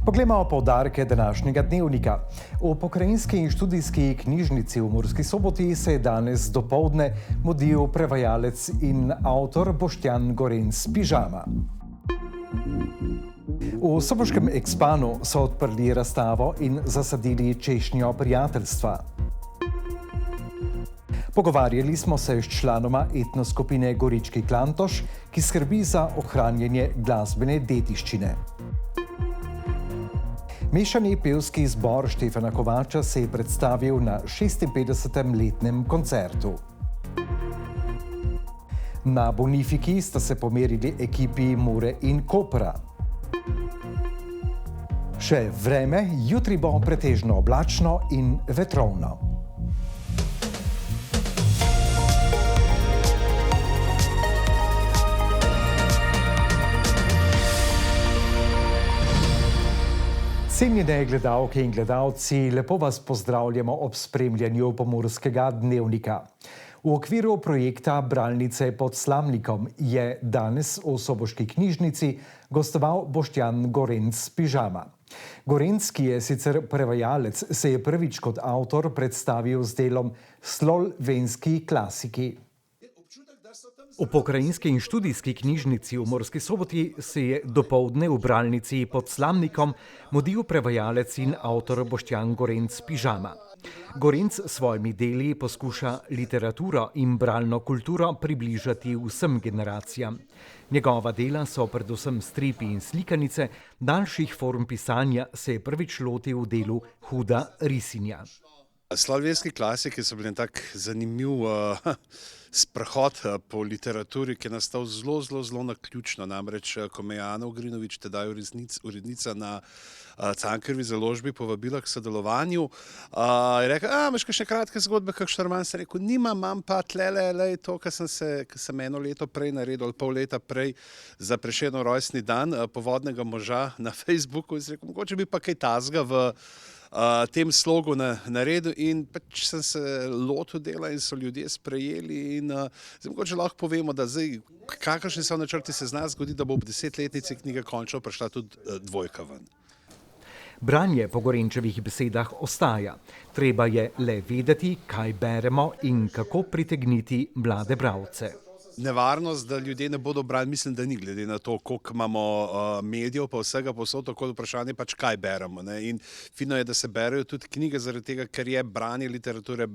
Poglejmo poudarke današnjega dnevnika. V pokrajinski in študijski knjižnici v Murski Soboti se je danes dopoldne mudil prevajalec in avtor Boštjan Gorenc Pižama. V soboškem Expanu so odprli razstavo in zasadili češnjo prijateljstva. Pogovarjali smo se s članoma etnoskupine Gorički Klantoš, ki skrbi za ohranjanje glasbene dediščine. Mešani pevski zbor Štefana Kovača se je predstavil na 56. letnem koncertu. Na Bonifiki sta se pomerili ekipi Mure in Kopra. Še vreme, jutri bo pretežno oblačno in vetrovno. Cenjene gledalke in gledalci, lepo vas pozdravljamo ob spremljanju Pomurskega dnevnika. V okviru projekta Bralnice pod Slamnikom je danes v soboški knjižnici gostoval Boštjan Gorenc Pižama. Gorenc, ki je sicer prevajalec, se je prvič kot avtor predstavil z delom Slovenski klasiki. V pokrajinski in študijski knjižnici v Murski Soboti se je dopoldne v Bralnici pod Slamnikom mudil prevajalec in avtor Boštjan Gorenc Pižama. Gorenc s svojimi deli poskuša literaturo in bralno kulturo približati vsem generacijam. Njegova dela so predvsem stripi in slikanice, daljših form pisanja se je prvič lotil v delu Huda risinja. Slovenski klasiki so bili tak zanimiv sprehod po literaturi, ki je nastal zelo naključno. Namreč, ko me je Ana Ugrinović, tedaj urednica na Cankarjevi založbi, povabila k sodelovanju, je rekla, imaš kakšne kratke zgodbe, kakšen roman? Sem rekel, imam pa tlele to, kar sem eno leto prej naredil, ali pol leta prej za Prešernov rojstni dan, Povodnega moža na Facebooku. In sem rekel, mogoče bi pa kaj tazga v tem slogu naredil in pač sem se lotil dela in so ljudje sprejeli in zdaj mogoče lahko povemo, da zdaj, kakršni so načrti, se zna zgoditi, da bo ob 10-letnici knjige končno prišla tudi dvojka ven. Branje po Gorenčevih besedah ostaja. Treba je le vedeti, kaj beremo in kako pritegniti mlade bralce. Nevarnost, da ljudje ne bodo brali, mislim, da ni, glede na to, koliko imamo medijev, pa vsega posod, tako vprašanje pač, kaj beremo. Ne? In fino je, da se berejo tudi knjige, zaradi tega, ker je branje literature,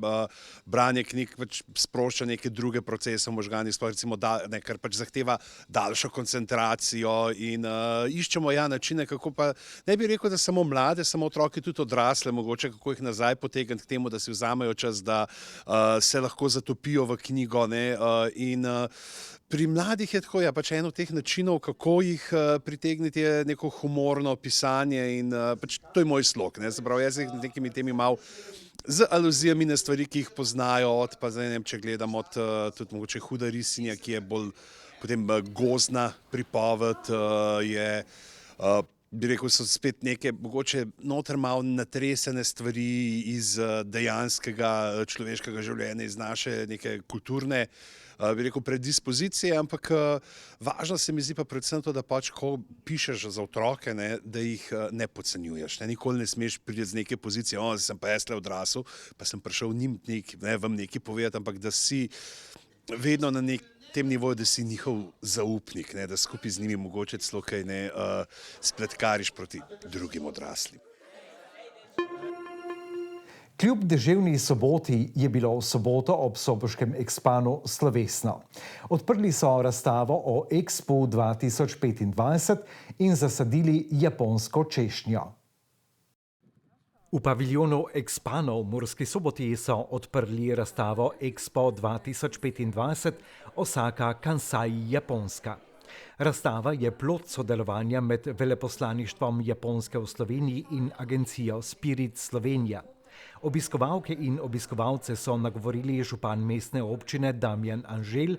branje knjig pač sprošča neke druge procese v možganih, recimo, ker pač zahteva daljšo koncentracijo in iščemo načine, kako pa, ne bi rekel, da samo mlade, samo otroki, tudi odrasle, mogoče kako jih nazaj potegniti k temu, da si vzamejo čas, da se lahko zatopijo v knjigo, ne? In pri mladih je tako, pač eno od teh načinov, kako jih pritegniti, je neko humorno pisanje in pač to je moj slog, ne, se pravi, jaz jih nekimi temi mal z aluzijami na stvari, ki jih poznajo, pa zdaj ne vem, če gledam od tudi mogoče Huda risinja, ki je bolj potem gozdna pripoved, bi rekel, so spet neke mogoče noter malo natresene stvari iz dejanskega človeškega življenja, iz naše neke kulturne, bi rekel, predispozicije, ampak važno se mi zdi pa predvsem to, da pač, ko pišeš za otroke, ne, da jih ne podcenjuješ. Ne, nikoli ne smeš priti z neke pozicije, sem pa jaz le odrasel, pa sem prišel njim vam nekaj povedati, ampak da si vedno na tem nivoju, da si njihov zaupnik, ne, da skupaj z njimi mogoče celo kaj ne spletkariš proti drugim odraslim. Kljub deževni soboti je bilo v soboto ob soboškem Expanu slovesno. Odprli so razstavo o Expu 2025 in zasadili japonsko češnjo. V paviljonu Expanu v Murski Soboti so odprli razstavo Expo 2025 Osaka Kansai Japonska. Razstava je plod sodelovanja med veleposlaništvom Japonske v Sloveniji in agencijo Spirit Slovenija. Obiskovalke in obiskovalce so nagovorili župan mestne občine Damjan Anželj,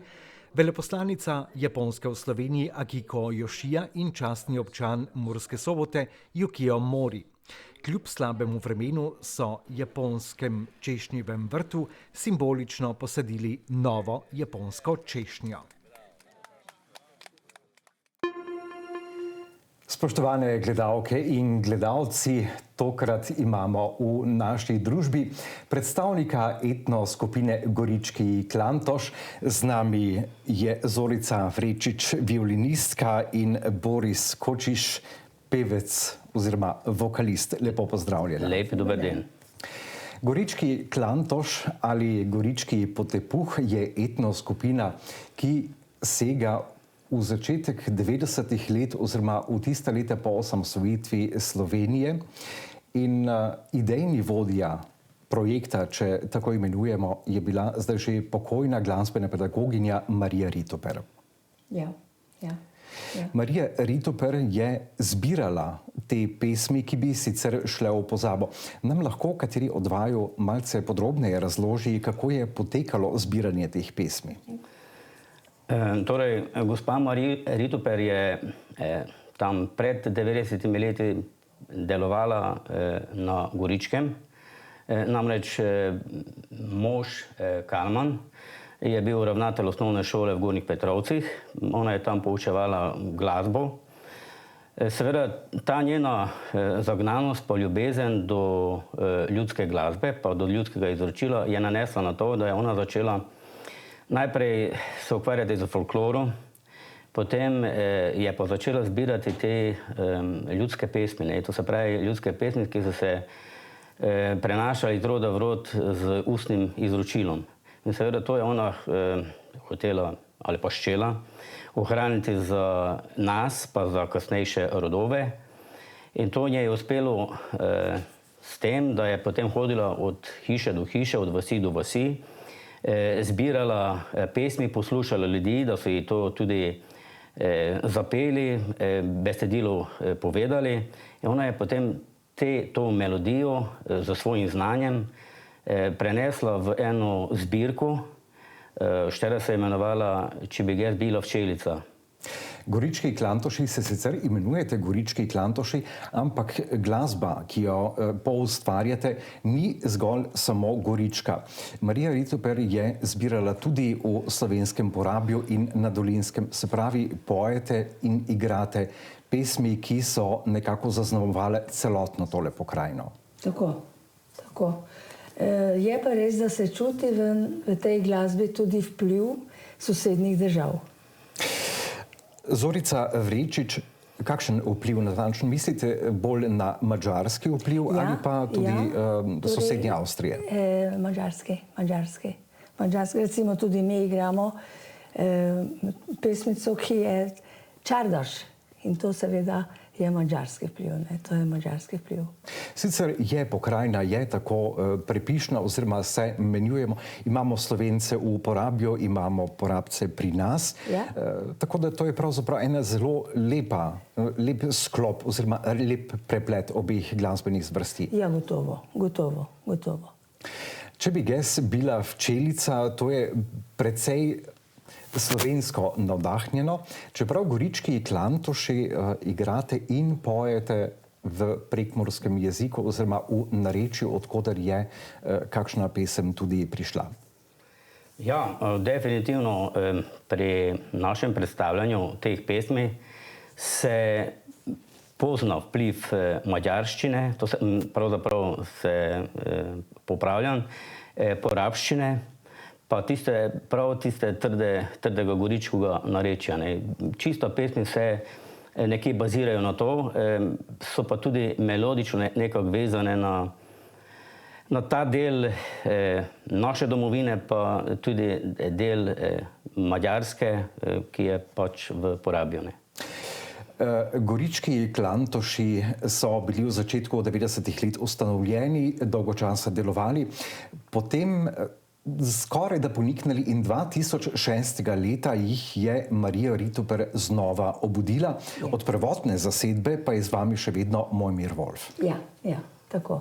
veleposlanica Japonske v Sloveniji Akiko Yoshija in častni občan Murske Sobote Yukio Mori. Kljub slabemu vremenu so japonskem češnjevem vrtu simbolično posadili novo japonsko češnjo. Spoštovane gledalke in gledalci, tokrat imamo v naši družbi predstavnika etno skupine Gorički Klantoš. Z nami je Zorica Vrečič, violinistka, in Boris Kočiš, pevec oziroma vokalist. Lepo pozdravljeni. Lep dober dan. Gorički Klantoš ali Gorički Potepuh je etno skupina, ki sega v začetek 90-ih let oziroma v tista leta po osamosvojitvi Slovenije, in idejni vodja projekta, če tako imenujemo, je bila zdaj že pokojna glasbena pedagoginja Marija Ritoper. Ja. Marija Ritoper je zbirala te pesmi, ki bi sicer šle v pozabo. Nam lahko kateri od vaju malce podrobneje razloži, kako je potekalo zbiranje teh pesmi? Torej, gospa Marija Ritoper je tam pred 90 leti delovala na Goričkem. Namreč mož Kalman je bil ravnatelj osnovne šole v Gornjih Petrovcih. Ona je tam poučevala glasbo. Seveda, ta njena zagnanost pa ljubezen do ljudske glasbe, pa do ljudskega izročila je nanesla na to, da je ona začela najprej se ukvarjati z folklorom, potem je pa začela zbirati te ljudske pesmi. To se pravi ljudske pesmi, ki so se prenašali iz roda v rod z ustnim izročilom. In seveda to je ona hotela ali pa ščela ohraniti za nas, pa za kasnejše rodove. In to njej je uspelo s tem, da je potem hodila od hiše do hiše, od vasi do vasi, zbirala pesmi, poslušala ljudi, da so ji to tudi zapeli, besedilo povedali. In ona je potem to melodijo z svojim znanjem prenesla v eno zbirko, štera se je imenovala Če bi jaz bila včelica. Gorički Klantoši se sicer imenujete Gorički Klantoši, ampak glasba, ki jo poustvarjate, ni zgolj samo gorička. Marija Ritoper je zbirala tudi v slovenskem Porabju in na Dolenjskem. Se pravi, pojete in igrate pesmi, ki so nekako zaznamovale celotno tole pokrajino. Tako. Je pa res, da se čuti v tej glasbi tudi vpliv sosednjih držav. Zorica Vrečič, kakšen vpliv natančno mislite? Bolj na madžarski vpliv ali pa tudi sosednje Avstrije? Madžarski. Recimo tudi mi igramo pesmico, ki je Čardaš. In to seveda je madžarski vpliv. To je madžarski vpliv. Sicer je pokrajina tako prepišna oziroma se menjujemo. Imamo Slovence v Porabju, imamo Porabce pri nas. Ja. Tako da to je pravzaprav ena zelo lep sklop oziroma lep preplet obeh glasbenih zvrsti. Ja, gotovo. Če bi jaz bila včelica, to je precej slovensko navdahnjeno, čeprav Gorički Klantoši igrate in pojete v prekmurskem jeziku oziroma v narečju, odkoder je kakšna pesem tudi prišla. Ja, definitivno pri našem predstavljanju teh pesmi se pozna vpliv madžarščine, to se pravzaprav se popravljam, porabščine, pa prav tiste trdega goričkega narečja. Čisto pesmi se nekje bazirajo na to, so pa tudi melodično nekako vezane na ta del naše domovine, pa tudi del Madžarske, ki je pač v Porabju. Gorički Klantoši so bili v začetku 90-ih let ustanovljeni, dolgo časa delovali, potem skoraj da poniknili in 2006. leta jih je Marija Ritoper znova obudila. Od prvotne zasedbe pa je z vami še vedno Mojmir Wolf. Ja, tako.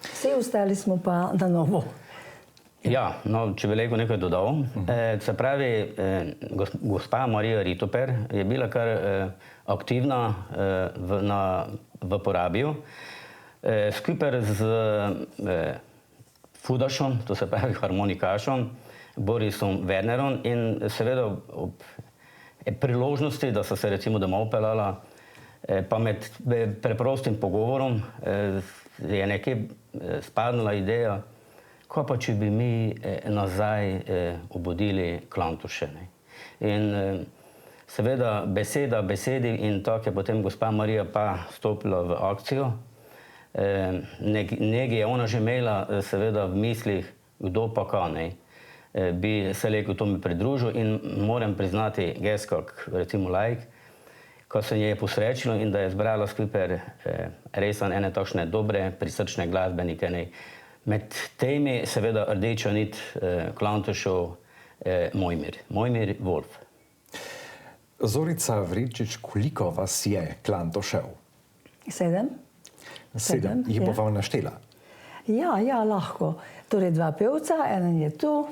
Vsi ostali smo pa na novo. Ja, če bi lahko nekaj dodal. Se pravi, gospa Marija Ritoper je bila kar aktivna v Porabju. Skupaj z Fudašom, to se pravi harmonikašom, Borisom Wernerom, in seveda ob priložnosti, da so se recimo domov peljala, Pa med preprostim pogovorom je nekaj spadnila ideja, kaj pa če bi mi nazaj obudili Klantuše. In seveda beseda besedi in tako je potem gospa Marija pa stopila v akcijo. Nekaj je ona že imela seveda v mislih, kdo pa kaj, bi se rekel to mi pridružil in moram priznati, jaz kak recimo laik, ko se je posrečilo in da je zbrala skupaj res ene takšne dobre, prisrčne glasbenike. Med temi seveda rdeča nit Klantušev Mojmir Wolf. Zorica Vrečič, koliko vas je Klantušev? 7. 7. Jih bova naštela? Ja, lahko. Torej 2 pevca, eden je tu,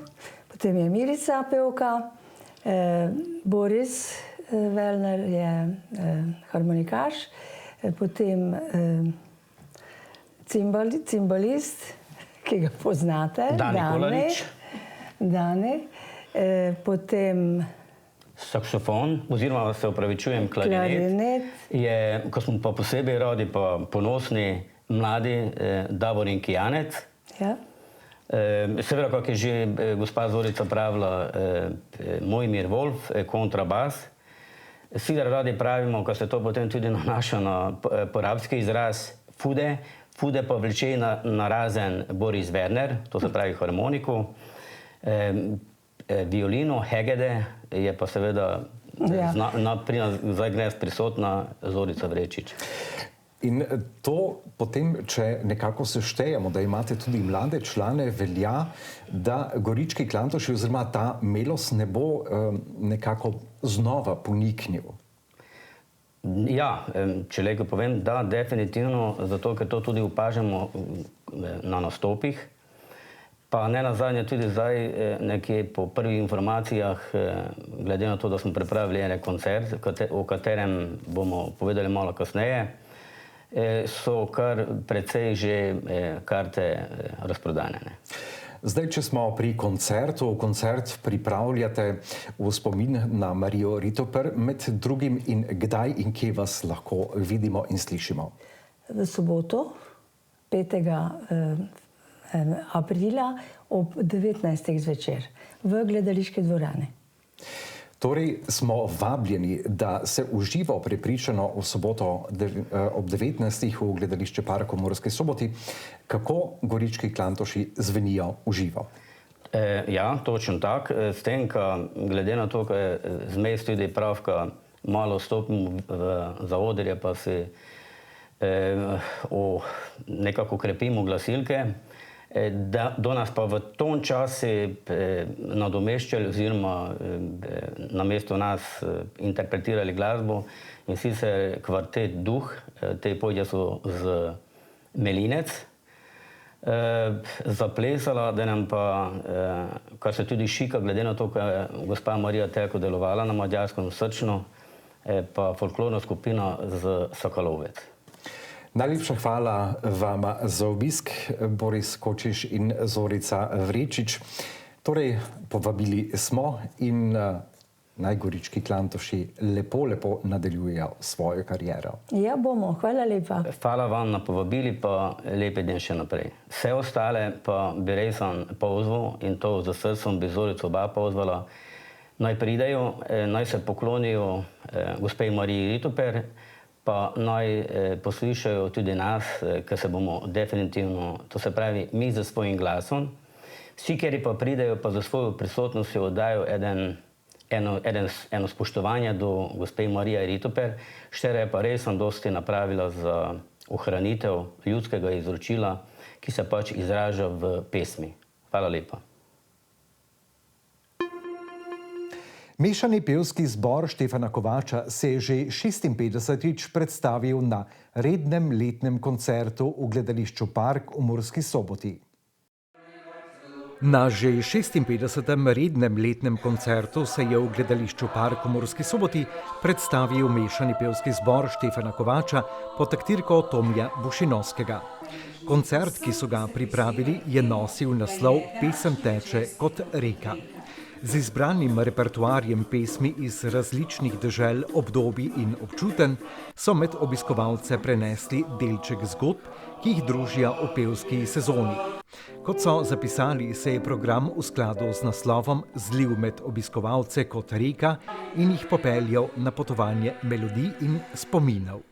potem je Milica pevka, Boris Velner je harmonikaš, potem cimbalist, ki ga poznate, Dani, potem saksofon, oziroma se opravičujem, klarinet. Je, ko smo pa posebej radi, pa ponosni mladi Davorin Kijanec. Ja. Seveda, kako je že gospa Zorica pravila, Mojmir Wolf, kontrabas. Sicer radi pravimo, ko se to potem tudi nanaša na porabski izraz, fude pa vleče na razen Boris Werner, to se pravi harmoniku. Violino, hegede je pa seveda pri nas zdaj prisotna Zorica Vrečič. In to potem, če nekako seštejemo, da imate tudi mlade člane, velja, da Gorički Klantuši oziroma ta melos ne bo nekako znova poniknil. Ja, če lepo povem, da, definitivno, zato ker to tudi opažamo na nastopih. Pa ne nazadnje tudi zdaj nekje po prvih informacijah, glede na to, da smo pripravili en koncert, o katerem bomo povedali malo kasneje, so kar precej že karte razprodane. Zdaj, če smo pri koncertu, koncert pripravljate v spomin na Marijo Ritoper, med drugim in kdaj in kje vas lahko vidimo in slišimo? V soboto, 5. aprila ob 19. zvečer v gledališki dvorani. Torej smo vabljeni, da se uživo prepričano v soboto ob 19. v gledališče Park v Murski Soboti, kako Gorički Klantuši zvenijo uživo. Ja, točno tak. S tem, glede na to, ko je zmes tudi pravka, malo stopimo v zaodrje, pa si nekako krepimo glasilke, do nas pa v tom času nadomeščali oziroma namesto nas interpretirali glasbo in sicer kvartet Duh, te pojdje so z Melinec, zaplesala, da nam pa, kar se tudi šika, glede na to, ko je gospa Marija Telko delovala na Madžarskem srčno, pa folklorna skupina z Sokolovec. Najlepša hvala vama za obisk, Boris Kočiš in Zorica Vrečič. Torej, povabili smo in naj Gorički Klantuši lepo nadaljujejo svojo kariero. Ja, bomo. Hvala lepa. Hvala vam na povabili, pa lep dan še naprej. Vse ostale pa bi res pozval in to z srcem bi Zorico oba pozvala, naj pridejo, naj se poklonijo gospe Mariji Ritoper, pa naj poslušajo tudi nas, ker se bomo definitivno, to se pravi, mi za svojim glasom, vsi, kjer pa pridejo, pa za svojo prisotnostjo oddajo eno spoštovanje do gospe Marije Ritoper, štera je pa res dosti napravila za ohranitev ljudskega izročila, ki se pač izraža v pesmi. Hvala lepa. Mešani pevski zbor Štefana Kovača se je že 56. predstavil na rednem letnem koncertu v gledališču Park v Murski Soboti. Na že 56. rednem letnem koncertu se je v gledališču Park v Murski Soboti predstavil mešani pevski zbor Štefana Kovača pod taktirko Tomija Bušinovskega. Koncert, ki so ga pripravili, je nosil naslov Pesem teče kot reka. Z izbranim repertoarjem pesmi iz različnih dežel, obdobij in občutenj so med obiskovalce prenesli delček zgodb, ki jih družijo v pevski sezoni. Kot so zapisali, se je program v skladu z naslovom zlil med obiskovalce kot reka in jih popeljal na potovanje melodij in spominov.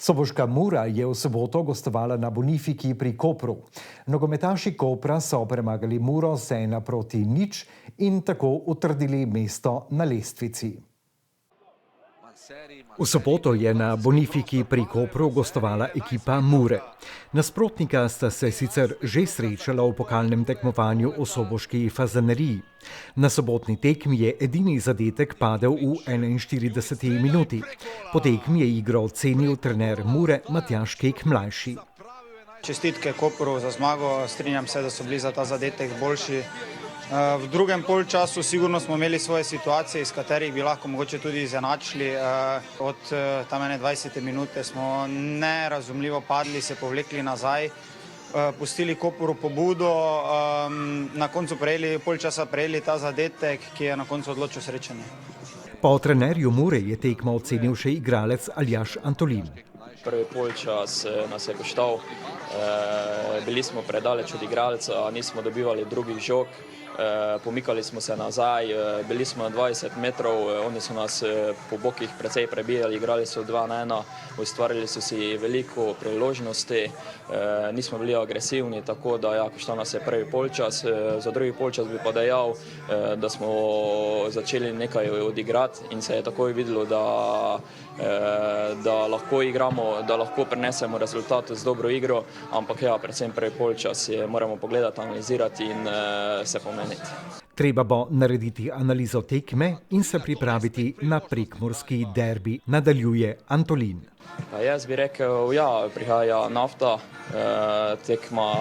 Soboška Mura je v soboto gostovala na Bonifiki pri Kopru. Nogometaši Kopra so premagali Muro z 1-0 in tako utrdili mesto na lestvici. V soboto je na Bonifiki pri Kopru gostovala ekipa Mure. Nasprotnika sta se sicer že srečala v pokalnem tekmovanju v soboški Fazaneriji. Na sobotni tekmi je edini zadetek padel v 41. minuti. Po tekmi je igro ocenil trener Mure Matjaž Kek mlajši. Čestitke Kopru za zmago, strinjam se, da so bili za ta zadetek boljši. V drugem polčasu sigurno smo imeli svoje situacije, iz katerih bi lahko mogoče tudi izenačili. Od tam 21. minute smo nerazumljivo padli, se povlekli nazaj, pustili Kopru pobudo, na koncu polčasa prejeli ta zadetek, ki je na koncu odločil srečanje. Po trenerju Mure je tekmo ocenil še igralec Aljaž Antolin. Prvi polčas nas je koštal, bili smo predaleč od igralca, nismo dobivali drugih žog. Pomikali smo se nazaj, bili smo na 20 metrov, oni so nas po bokih precej prebijali, igrali so 2-1, ustvarili so si veliko priložnosti, nismo bili agresivni, tako da ja, koštal nas je prvi polčas. Za drugi polčas bi pa dejal, da smo začeli nekaj odigrati in se je takoj videlo, da lahko igramo, da lahko prinesemo rezultat z dobro igro, ampak ja, predvsem prvi polčas moramo pogledati, analizirati in se pomeniti. Treba bo narediti analizo tekme in se pripraviti na prekmurski derbi, nadaljuje Antolin. Jaz bi rekel, ja, prihaja Nafta,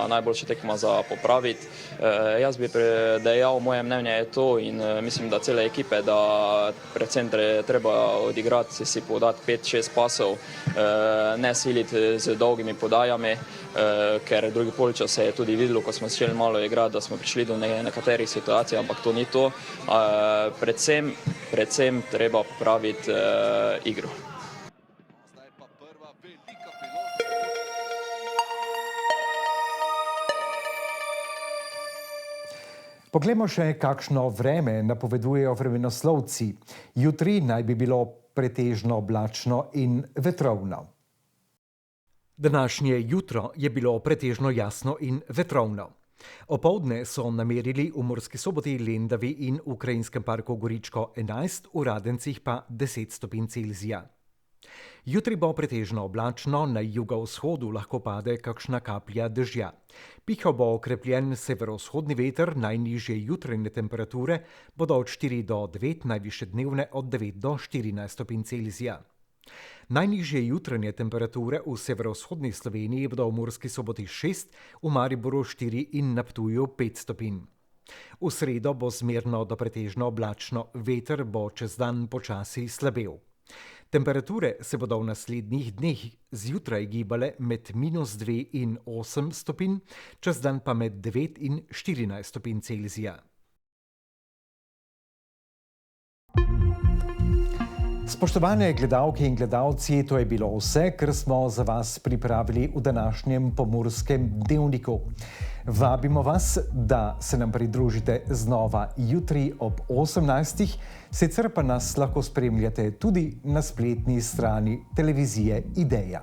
najboljša tekma za popraviti. Jaz bi dejal, moje mnenje je to in mislim, da cele ekipe, da predvsem treba odigrati, si podati 5-6 pasov, ne siliti z dolgimi podajami, ker drugi polčas se je tudi videlo, ko smo začeli malo igrati, da smo prišli do nekaterih situacij, ampak to ni to. Predvsem treba popraviti igro. Poglejmo še, kakšno vreme napovedujejo vremenoslovci. Jutri naj bi bilo pretežno oblačno in vetrovno. Današnje jutro je bilo pretežno jasno in vetrovno. Opoldne so namerili v Murski Soboti, Lendavi in Ukrajinskem parku Goričko 11, v Radencih pa 10 stopinj Celzija. Jutri bo pretežno oblačno, na jugovzhodu lahko pade kakšna kaplja dežja. Pihal bo okrepljen severovzhodni veter, najnižje jutranje temperature bodo od 4 do 9, najvišje dnevne od 9 do 14 stopinj Celzija. Najnižje jutranje temperature v severovzhodni Sloveniji bodo v Murski Soboti 6, v Mariboru 4 in na Ptuju 5 stopinj. V sredo bo zmerno do pretežno oblačno, veter bo čez dan počasi slabel. Temperature se bodo v naslednjih dneh zjutraj gibale med -2 in 8 stopinj, čez dan pa med 9 in 14 stopinj Celzija. Spoštovane gledalke in gledalci, to je bilo vse, kar smo za vas pripravili v današnjem Pomurskem dnevniku. Vabimo vas, da se nam pridružite znova jutri ob 18. Sicer pa nas lahko spremljate tudi na spletni strani televizije Ideja.